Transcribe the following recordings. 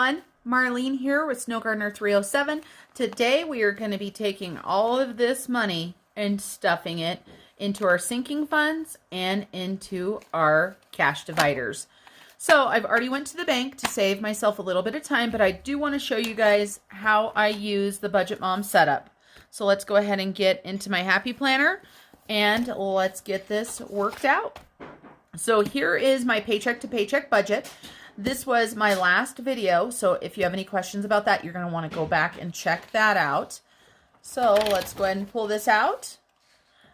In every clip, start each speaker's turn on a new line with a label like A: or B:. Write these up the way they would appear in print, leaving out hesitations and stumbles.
A: everyone, Marlene here with SnowGardener307. Today we are going to be taking all of this money and stuffing it into our sinking funds and into our cash dividers. So I've already went to the bank to save myself a little bit of time, but I do want to show you guys how I use the Budget Mom setup. So let's go ahead and get into my Happy Planner and let's get this worked out. So here is my paycheck to paycheck budget. This was my last video, so if you have any questions about that, you're going to want to go back and check that out. So let's go ahead and pull this out.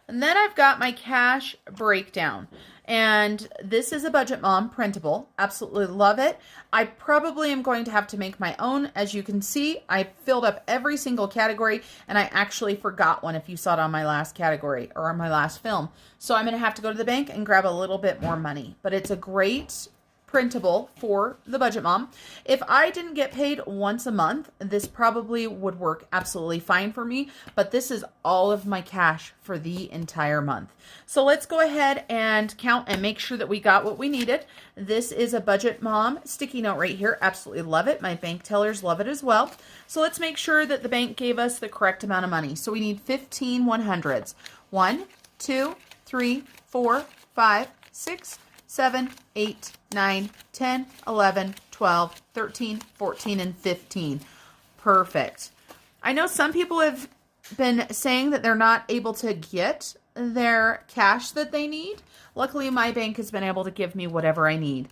A: And then I've got my cash breakdown. And this is a Budget Mom printable. Absolutely love it. I probably am going to have to make my own. As you can see, I filled up every single category, and I actually forgot one if you saw it on my last category or on my last film. So I'm going to have to go to the bank and grab a little bit more money. But it's a great printable for the Budget Mom. If I didn't get paid once a month, this probably would work absolutely fine for me, but this is all of my cash for the entire month. So let's go ahead and count and make sure that we got what we needed. This is a Budget Mom sticky note right here. Absolutely love it. My bank tellers love it as well. So let's make sure that the bank gave us the correct amount of money. So we need 15 100s. 1, 2, 3, 4, 5, 6, 7, 8, 9, 10, 11, 12, 13, 14, and 15. Perfect. I know some people have been saying that they're not able to get their cash that they need. Luckily, my bank has been able to give me whatever I need.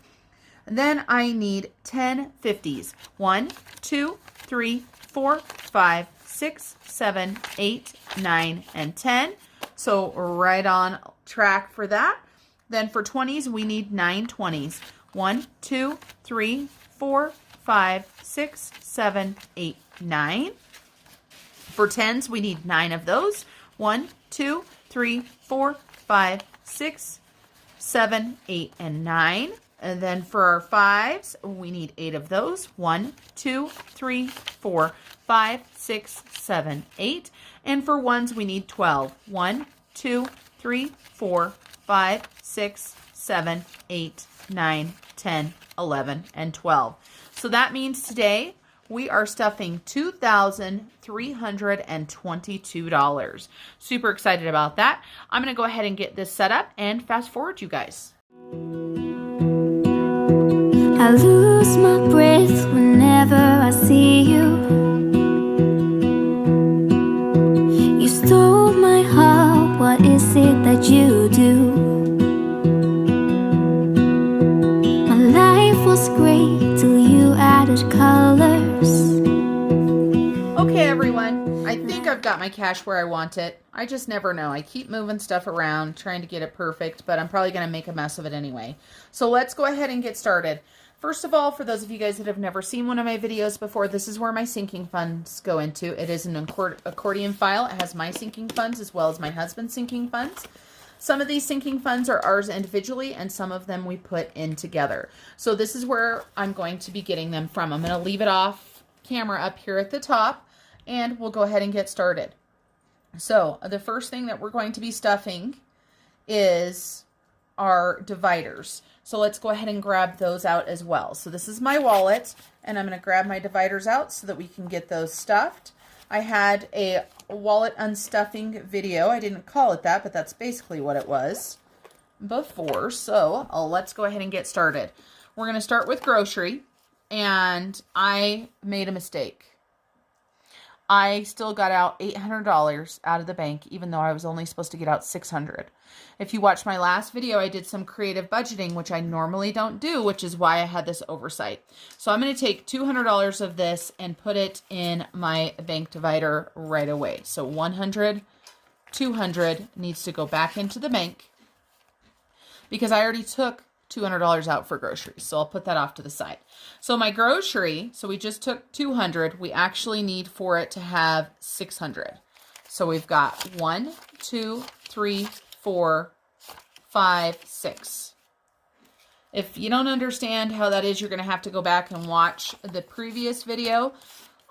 A: And then I need 10 50s. 1, 2, 3, 4, 5, 6, 7, 8, 9, and 10. So right on track for that. Then for 20s, we need 9 20s. 1, 2, 3, 4, 5, 6, 7, 8, 9. For 10s, we need 9 of those. 1, 2, 3, 4, 5, 6, 7, 8, and 9. And then for our 5s, we need 8 of those. 1, 2, 3, 4, 5, 6, 7, 8. And for 1s, we need 12. 1, 2, 3, 4, 5, 6, 7, 8, 9, 10, 11, and 12. So that means today we are stuffing $2,322. Super excited about that. I'm going to go ahead and get this set up and fast forward you guys.
B: I lose my breath whenever I see you. You stole my heart, what is it that you do? My life was great till you added colors.
A: Okay everyone, I think I've got my cash where I want it. I just never know. I keep moving stuff around, trying to get it perfect, but I'm probably going to make a mess of it anyway. So let's go ahead and get started. First of all, for those of you guys that have never seen one of my videos before, this is where my sinking funds go into. It is an accordion file. It has my sinking funds as well as my husband's sinking funds. Some of these sinking funds are ours individually, and some of them we put in together. So this is where I'm going to be getting them from. I'm going to leave it off camera up here at the top, and we'll go ahead and get started. So the first thing that we're going to be stuffing is our dividers. So let's go ahead and grab those out as well. So this is my wallet, and I'm going to grab my dividers out so that we can get those stuffed. I had a wallet unstuffing video. I didn't call it that, but that's basically what it was before. So let's go ahead and get started. We're going to start with grocery, and I made a mistake. I still got out $800 out of the bank, even though I was only supposed to get out $600. If you watched my last video, I did some creative budgeting, which I normally don't do, which is why I had this oversight. So I'm going to take $200 of this and put it in my bank divider right away. So 100, 200 needs to go back into the bank because I already took $200 out for groceries. So I'll put that off to the side. So my grocery, so we just took 200. We actually need for it to have 600. So we've got 1, 2, 3, 4, 5, 6. If you don't understand how that is, you're going to have to go back and watch the previous video.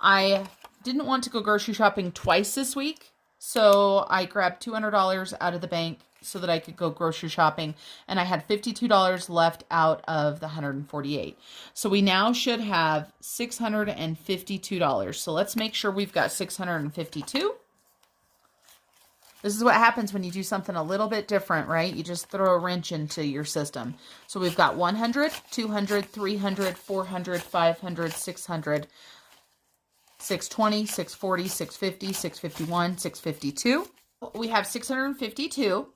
A: I didn't want to go grocery shopping twice this week. So I grabbed $200 out of the bank so that I could go grocery shopping, and I had $52 left out of the 148. So we now should have $652. So let's make sure we've got 652. This is what happens when you do something a little bit different, right? You just throw a wrench into your system. So we've got 100, 200, 300, 400, 500, 600, 620, 640, 650, 651, 652. We have 652.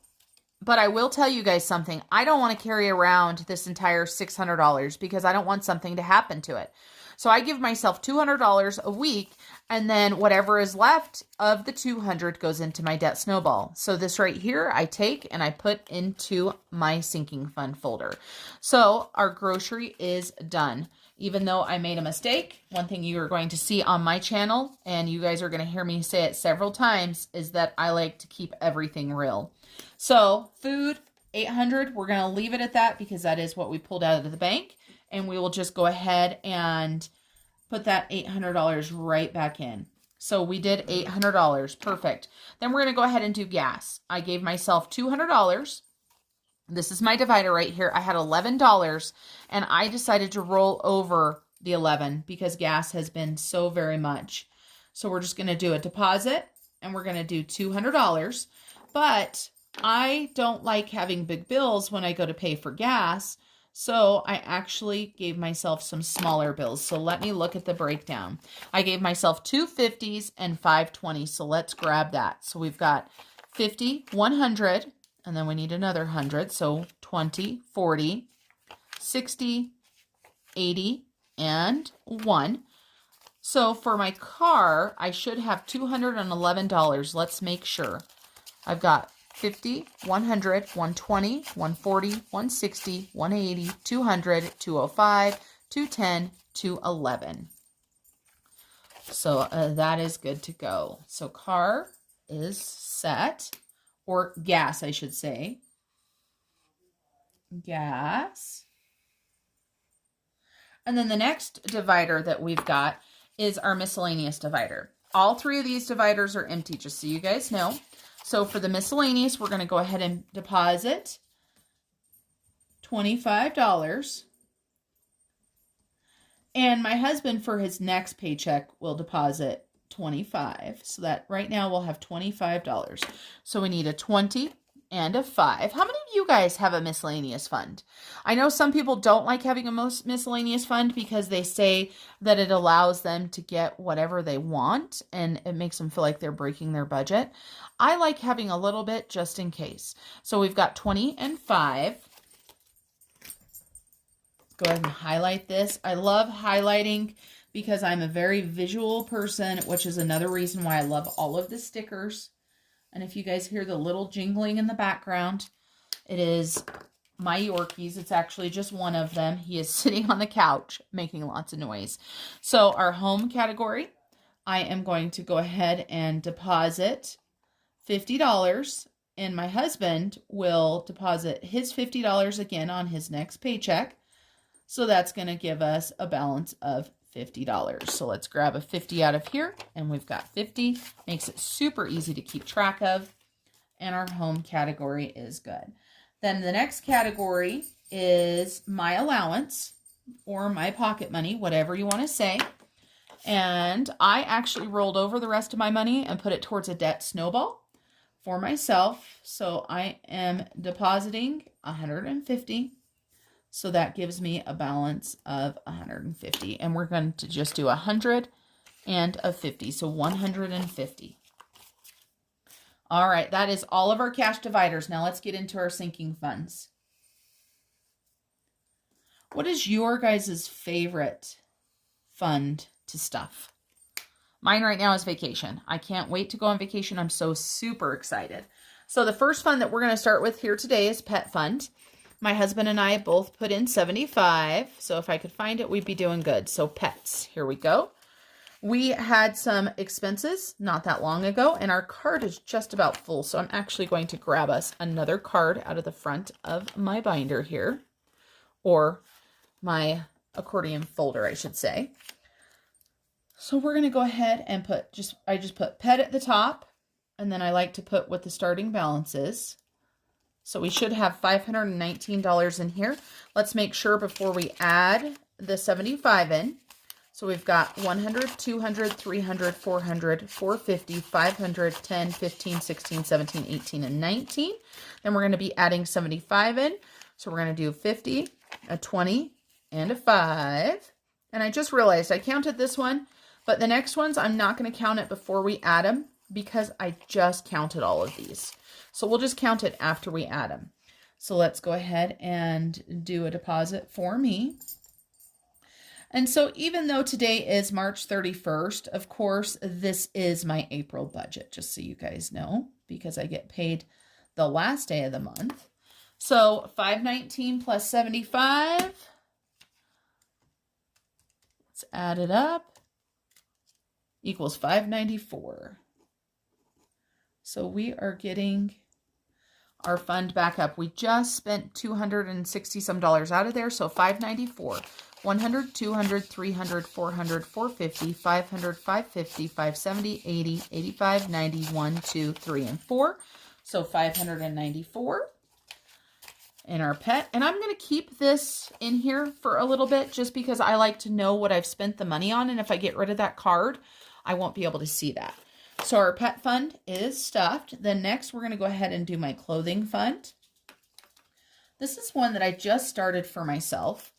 A: But I will tell you guys something. I don't want to carry around this entire $600 because I don't want something to happen to it. So I give myself $200 a week, and then whatever is left of the 200 goes into my debt snowball. So this right here, I take and I put into my sinking fund folder. So our grocery is done. Even though I made a mistake, one thing you are going to see on my channel, and you guys are going to hear me say it several times, is that I like to keep everything real. So food, 800, we're going to leave it at that because that is what we pulled out of the bank. And we will just go ahead and put that $800 right back in. So we did $800, perfect. Then we're going to go ahead and do gas. I gave myself $200. This is my divider right here. I had $11 and I decided to roll over the 11 because gas has been so very much. So we're just going to do a deposit and we're going to do $200. But I don't like having big bills when I go to pay for gas. So I actually gave myself some smaller bills. So let me look at the breakdown. I gave myself 2 50s and 5 20s. So let's grab that. So we've got 50, 100, and then we need another 100. So 20, 40, 60, 80, and 1. So for my car, I should have $211. Let's make sure. I've got 50, 100, 120, 140, 160, 180, 200, 205, 210, 211. So that is good to go. So car is set, or gas, I should say. Gas. And then the next divider that we've got is our miscellaneous divider. All 3 of these dividers are empty, just so you guys know. So for the miscellaneous, we're going to go ahead and deposit $25. And my husband, for his next paycheck, will deposit $25. So that right now we'll have $25. So we need a 20 and a 5. How many of you guys have a miscellaneous fund? I know some people don't like having a miscellaneous fund because they say that it allows them to get whatever they want and it makes them feel like they're breaking their budget. I like having a little bit just in case. So we've got 20 and 5. Go ahead and highlight this. I love highlighting because I'm a very visual person, which is another reason why I love all of the stickers. And if you guys hear the little jingling in the background, it is my Yorkies. It's actually just one of them. He is sitting on the couch making lots of noise. So our home category, I am going to go ahead and deposit $50. And my husband will deposit his $50 again on his next paycheck. So that's going to give us a balance of $50. So let's grab a 50 out of here, and we've got 50. Makes it super easy to keep track of, and our home category is good. Then the next category is my allowance or my pocket money, whatever you want to say. And I actually rolled over the rest of my money and put it towards a debt snowball for myself. So I am depositing $150. So that gives me a balance of $150. And we're going to just do 100 and a 50. So 150. All right, that is all of our cash dividers. Now let's get into our sinking funds. What is your guys' favorite fund to stuff? Mine right now is vacation. I can't wait to go on vacation. I'm so super excited. So the first fund that we're going to start with here today is pet fund. My husband and I both put in 75. So if I could find it, we'd be doing good. So pets, here we go. We had some expenses not that long ago, and our card is just about full. So I'm actually going to grab us another card out of the front of my binder here, or my accordion folder, I should say. So we're going to go ahead and I just put pet at the top, and then I like to put what the starting balance is. So we should have $519 in here. Let's make sure before we add the 75 in. So we've got 100, 200, 300, 400, 450, 500, 10, 15, 16, 17, 18, and 19. Then we're going to be adding 75 in. So we're going to do 50, a 20, and a 5. And I just realized I counted this one, but the next ones I'm not going to count it before we add them because I just counted all of these. So we'll just count it after we add them. So let's go ahead and do a deposit for me. And so even though today is March 31st, of course, this is my April budget, just so you guys know, because I get paid the last day of the month. So 519 plus 75. Let's add it up. Equals 594. So we are getting our fund back up. We just spent $260 some out of there, so 594. 100, 200, 300, 400, 450, 500, 550, 570, 80, 85, 90, 1, 2, 3, and 4. So 594 in our pet. And I'm going to keep this in here for a little bit just because I like to know what I've spent the money on. And if I get rid of that card, I won't be able to see that. So our pet fund is stuffed. Then next we're going to go ahead and do my clothing fund. This is one that I just started for myself.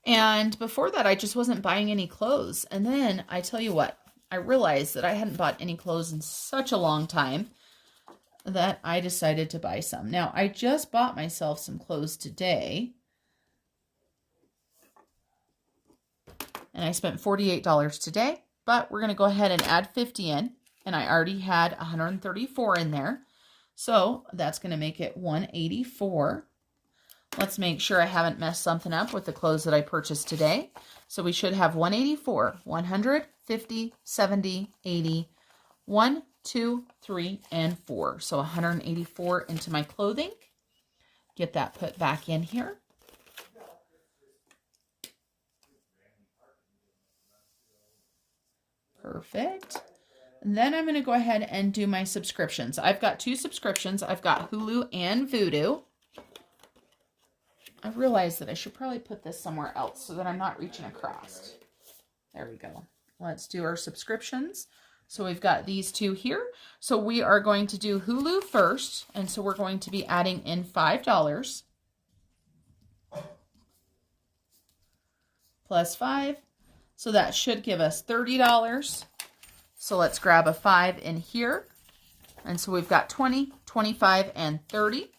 A: And before that, I just wasn't buying any clothes. And then I tell you what, I realized that I hadn't bought any clothes in such a long time that I decided to buy some. Now, I just bought myself some clothes today. And I spent $48 today, but we're going to go ahead and add 50 in. And I already had 134 in there. So that's going to make it 184. Let's make sure I haven't messed something up with the clothes that I purchased today. So we should have 184, 100, 50, 70, 80, 1, 2, 3, and 4. So 184 into my clothing. Get that put back in here. Perfect. And then I'm going to go ahead and do my subscriptions. I've got 2 subscriptions. I've got Hulu and Vudu. I realized that I should probably put this somewhere else so that I'm not reaching across. There we go. Let's do our subscriptions. So we've got these 2 here. So we are going to do Hulu first. And so we're going to be adding in $5 plus 5. So that should give us $30. So let's grab a 5 in here. And so we've got 20, 25, and 30.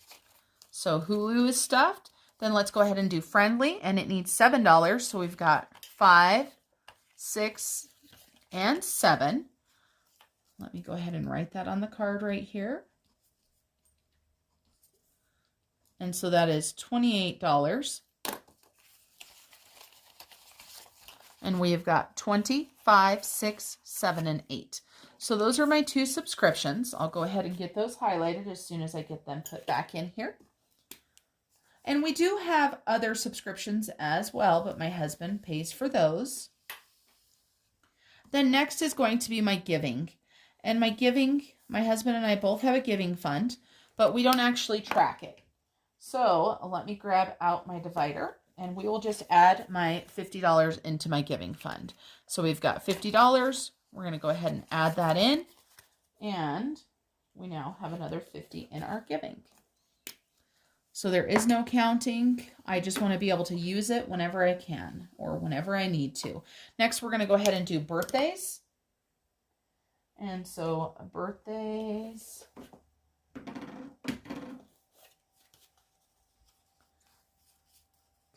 A: So Hulu is stuffed. Then let's go ahead and do Friendly, and it needs $7. So we've got 5, 6, and 7. Let me go ahead and write that on the card right here. And so that is $28. And we have got 20, 5, 6, 7, and 8. So those are my 2 subscriptions. I'll go ahead and get those highlighted as soon as I get them put back in here. And we do have other subscriptions as well, but my husband pays for those. Then next is going to be my giving. And my giving, my husband and I both have a giving fund, but we don't actually track it. So let me grab out my divider and we will just add my $50 into my giving fund. So we've got $50. We're going to go ahead and add that in. And we now have another 50 in our giving. So there is no counting. I just want to be able to use it whenever I can or whenever I need to. Next, we're going to go ahead and do birthdays. And so birthdays.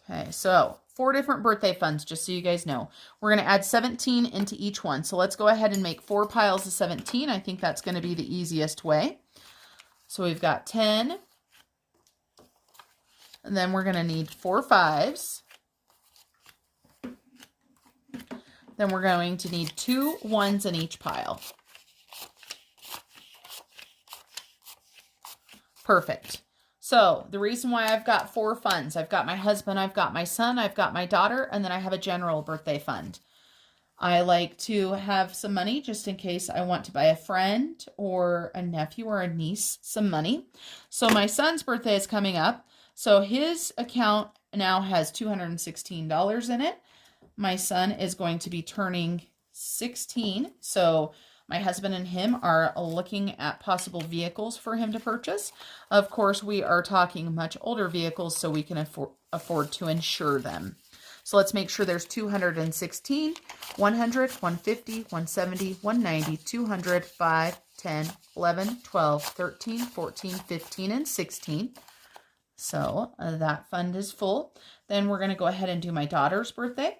A: Okay, so 4 different birthday funds, just so you guys know. We're going to add 17 into each one. So let's go ahead and make 4 piles of 17. I think that's going to be the easiest way. So we've got 10. And then we're going to need 4 5s. Then we're going to need 2 1s in each pile. Perfect. So the reason why I've got 4 funds, I've got my husband, I've got my son, I've got my daughter, and then I have a general birthday fund. I like to have some money just in case I want to buy a friend or a nephew or a niece some money. So my son's birthday is coming up. So his account now has $216 in it. My son is going to be turning 16. So my husband and him are looking at possible vehicles for him to purchase. Of course, we are talking much older vehicles so we can afford to insure them. So let's make sure there's 216, 100, 150, 170, 190, 200, 5, 10, 11, 12, 13, 14, 15, and 16. So that fund is full. Then we're going to go ahead and do my daughter's birthday.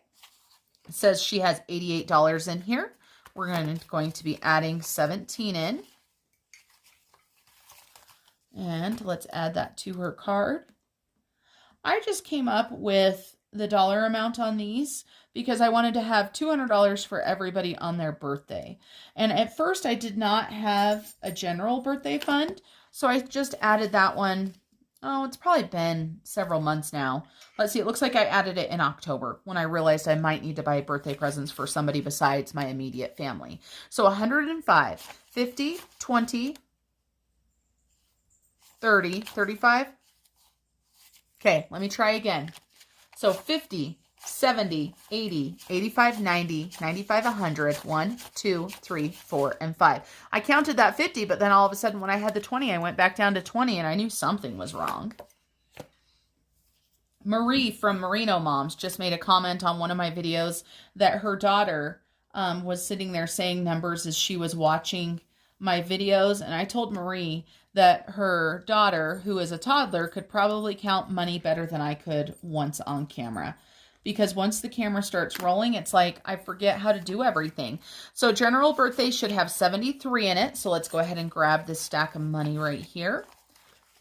A: It says she has $88 in here. We're going to be adding 17 in. And let's add that to her card. I just came up with the dollar amount on these because I wanted to have $200 for everybody on their birthday. And at first I did not have a general birthday fund, so I just added that one. Oh, it's probably been several months now. Let's see, it looks like I added it in October when I realized I might need to buy birthday presents for somebody besides my immediate family. So 105, 50, 20, 30, 35. Okay, let me try again. So 50, 70, 80, 85, 90, 95, 100, 1, 2, 3, 4, and 5. I counted that 50, but then all of a sudden when I had the 20, I went back down to 20 and I knew something was wrong. Marie from Merino Moms just made a comment on one of my videos that her daughter was sitting there saying numbers as she was watching my videos. And I told Marie that her daughter, who is a toddler, could probably count money better than I could once on camera. Because once the camera starts rolling, it's like I forget how to do everything. So general birthday should have 73 in it. So let's go ahead and grab this stack of money right here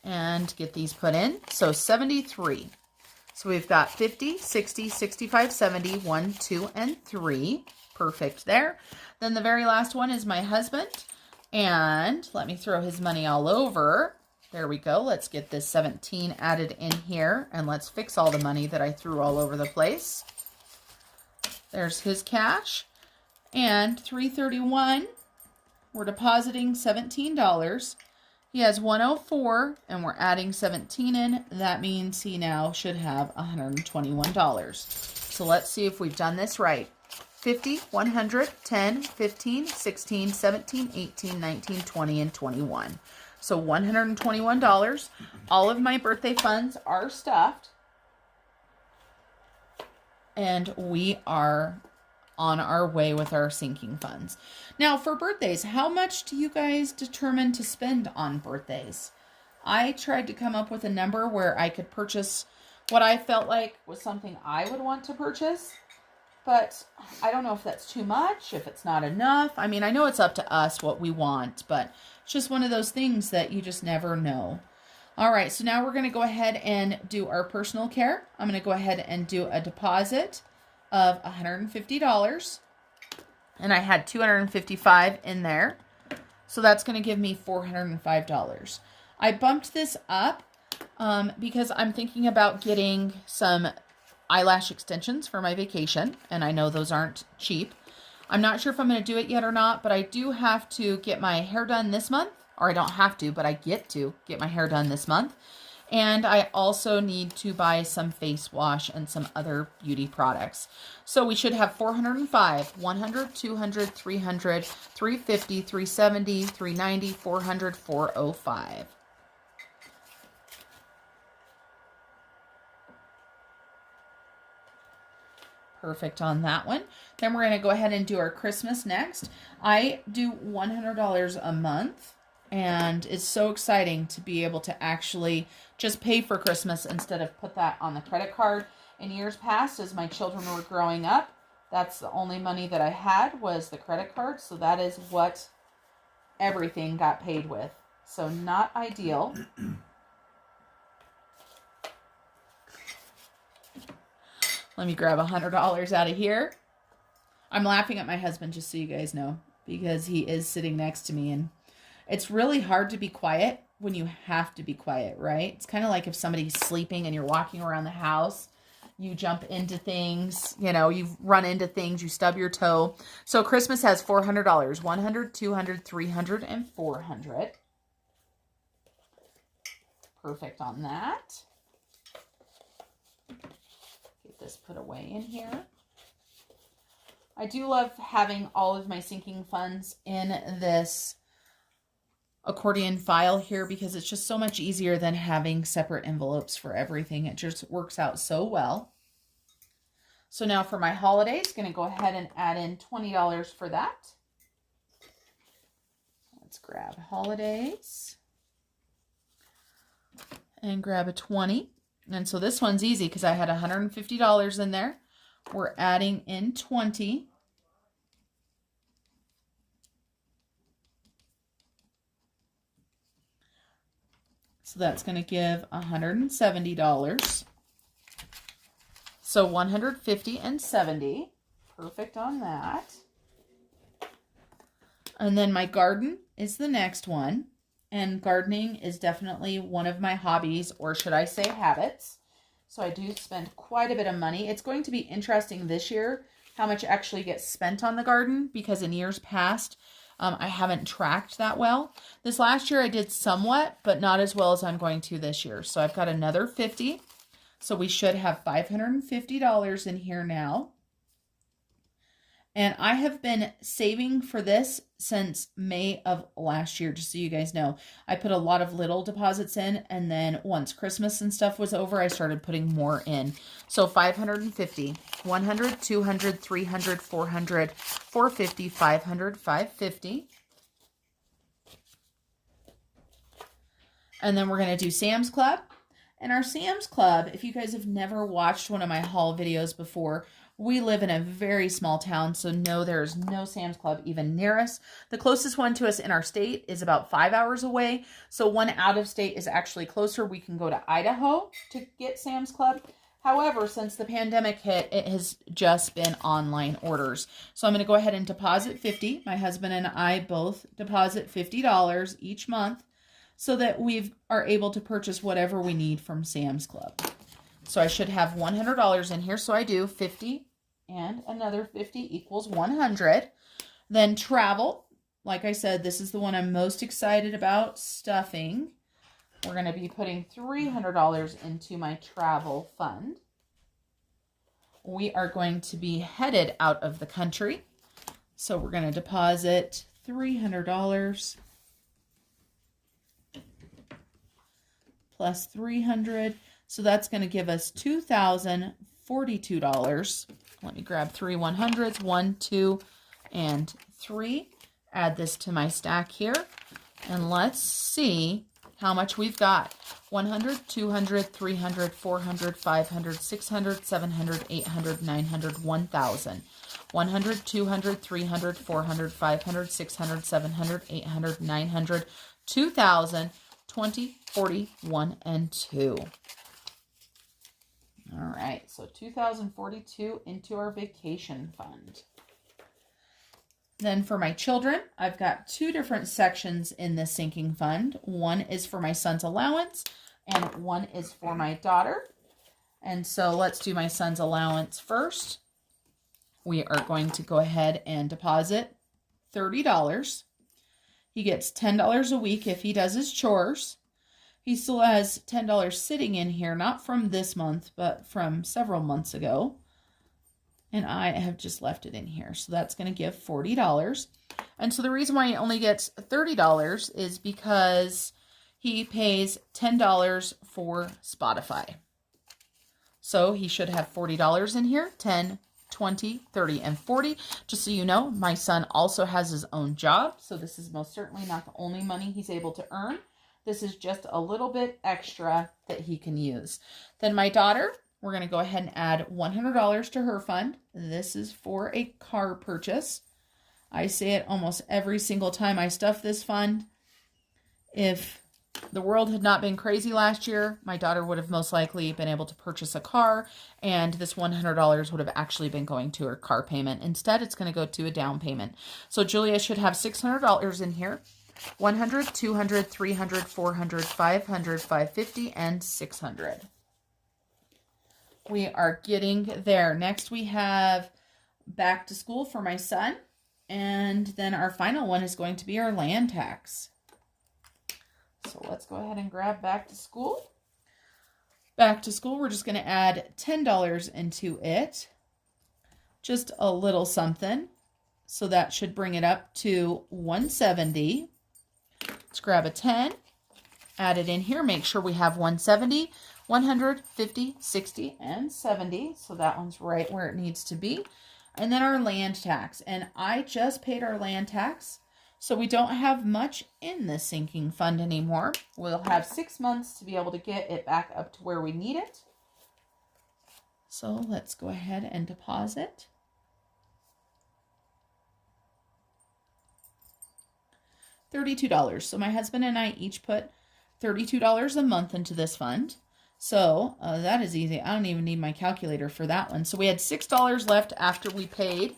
A: and get these put in. So 73. So we've got 50, 60, 65, 70, 1, 2, and 3. Perfect there. Then the very last one is my husband. And let me throw his money all over. There we go. Let's get this 17 added in here. And let's fix all the money that I threw all over the place. There's his cash. And 331, we're depositing $17. He has 104, and we're adding 17 in. That means he now should have $121. So let's see if we've done this right. 50, 100, 10, 15, 16, 17, 18, 19, 20, and 21. So $121. All of my birthday funds are stuffed. And we are on our way with our sinking funds. Now, for birthdays, how much do you guys determine to spend on birthdays? I tried to come up with a number where I could purchase what I felt like was something I would want to purchase. But I don't know if that's too much, if it's not enough. I mean, I know it's up to us what we want, but it's just one of those things that you just never know. All right, so now we're going to go ahead and do our personal care. I'm going to go ahead and do a deposit of $150. And I had $255 in there. So that's going to give me $405. I bumped this up because I'm thinking about getting some eyelash extensions for my vacation, and I know those aren't cheap. I'm not sure if I'm going to do it yet or not, but I do have to get my hair done this month, or I don't have to, but I get to get my hair done this month. And I also need to buy some face wash and some other beauty products. So we should have 405, 100, 200, 300, 350, 370, 390, 400, 405. Perfect on that one. Then we're going to go ahead and do our Christmas next. I do $100 a month, and it's so exciting to be able to actually just pay for Christmas instead of put that on the credit card. In years past, as my children were growing up, that's the only money that I had was the credit card. So that is what everything got paid with. So not ideal. Let me grab $100 out of here. I'm laughing at my husband, just so you guys know, because he is sitting next to me, and it's really hard to be quiet when you have to be quiet, right? It's kind of like if somebody's sleeping and you're walking around the house you jump into things, you know, you run into things, you stub your toe. So Christmas has $400, 100, 200, 300, and 400. Perfect on that. Get this put away in here. I do love having all of my sinking funds in this accordion file here because it's just so much easier than having separate envelopes for everything. It just works out so well. So now for my holidays, going to go ahead and add in $20 for that. Let's grab holidays and grab a 20. And so this one's easy because I had $150 in there. We're adding in 20. So that's going to give $170. So 150 and 70. Perfect on that. And then my garden is the next one. And gardening is definitely one of my hobbies, or should I say habits. So I do spend quite a bit of money. It's going to be interesting this year how much actually gets spent on the garden, because in years past, I haven't tracked that well. This last year I did somewhat, but not as well as I'm going to this year. So I've got another 50. So we should have $550 in here now. And I have been saving for this since May of last year, just so you guys know. I put a lot of little deposits in, and then once Christmas and stuff was over, I started putting more in. So 550, 100, 200, 300, 400, 450, 500, 550. And then we're going to do Sam's Club. And our Sam's Club, if you guys have never watched one of my haul videos before, we live in a very small town, so no, there's no Sam's Club even near us. The closest one to us in our state is about 5 hours away. So one out of state is actually closer. We can go to Idaho to get Sam's Club. However, since the pandemic hit, it has just been online orders. So I'm going to go ahead and deposit $50. My husband and I both deposit $50 each month so that we are able to purchase whatever we need from Sam's Club. So I should have $100 in here. So I do 50 and another 50 equals 100. Then travel. Like I said, this is the one I'm most excited about, stuffing. We're going to be putting $300 into my travel fund. We are going to be headed out of the country. So we're going to deposit $300 plus 300. So that's going to give us $2,042. Let me grab 3 100s, 1, 2, and 3. Add this to my stack here. And let's see how much we've got. 100, 200, 300, 400, 500, 600, 700, 800, 900, 1,000. 100, 200, 300, 400, 500, 600, 700, 800, 900, 2,000, 20, 40, 1, and 2. All right, so 2,042 into our vacation fund. Then for my children, I've got 2 different sections in this sinking fund. One is for my son's allowance, and one is for my daughter. And so let's do my son's allowance first. We are going to go ahead and deposit $30. He gets $10 a week if he does his chores. He still has $10 sitting in here, not from this month, but from several months ago. And I have just left it in here. So that's going to give $40. And so the reason why he only gets $30 is because he pays $10 for Spotify. So he should have $40 in here, 10, 20, 30, and 40. Just so you know, my son also has his own job. So this is most certainly not the only money he's able to earn. This is just a little bit extra that he can use. Then my daughter, we're going to go ahead and add $100 to her fund. This is for a car purchase. I say it almost every single time I stuff this fund. If the world had not been crazy last year, my daughter would have most likely been able to purchase a car, and this $100 would have actually been going to her car payment. Instead, it's going to go to a down payment. So Julia should have $600 in here. 100, 200, 300, 400, 500, 550, and 600. we are getting there. Next, we have back to school for my son. And then our final one is going to be our land tax. So let's go ahead and grab back to school. Back to school, we're just going to add $10 into it. Just a little something. So that should bring it up to $170. Let's grab a 10, add it in here. Make sure we have 170, 100, 50, 60, and 70. So that one's right where it needs to be. And then our land tax. And I just paid our land tax. So we don't have much in the sinking fund anymore. We'll have 6 months to be able to get it back up to where we need it. So let's go ahead and deposit. $32. So my husband and I each put $32 a month into this fund. So that is easy. I don't even need my calculator for that one. So we had $6 left after we paid.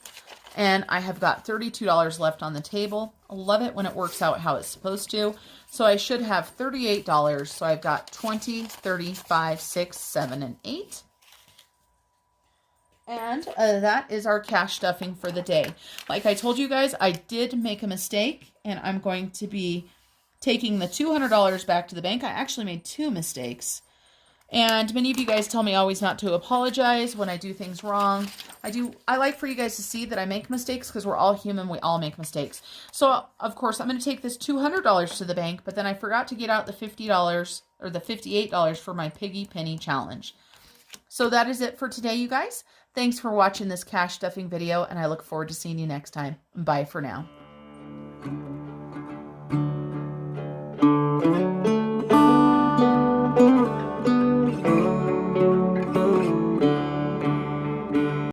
A: And I have got $32 left on the table. I love it when it works out how it's supposed to. So I should have $38. So I've got 20, 35, 6, 7, and 8. And that is our cash stuffing for the day. Like I told you guys, I did make a mistake. And I'm going to be taking the $200 back to the bank. I actually made 2 mistakes. And many of you guys tell me always not to apologize when I do things wrong. I like for you guys to see that I make mistakes because we're all human. We all make mistakes. So, of course, I'm going to take this $200 to the bank, but then I forgot to get out the $50 or the $58 for my Piggy Penny Challenge. So that is it for today, you guys. Thanks for watching this cash stuffing video, and I look forward to seeing you next time. Bye for now.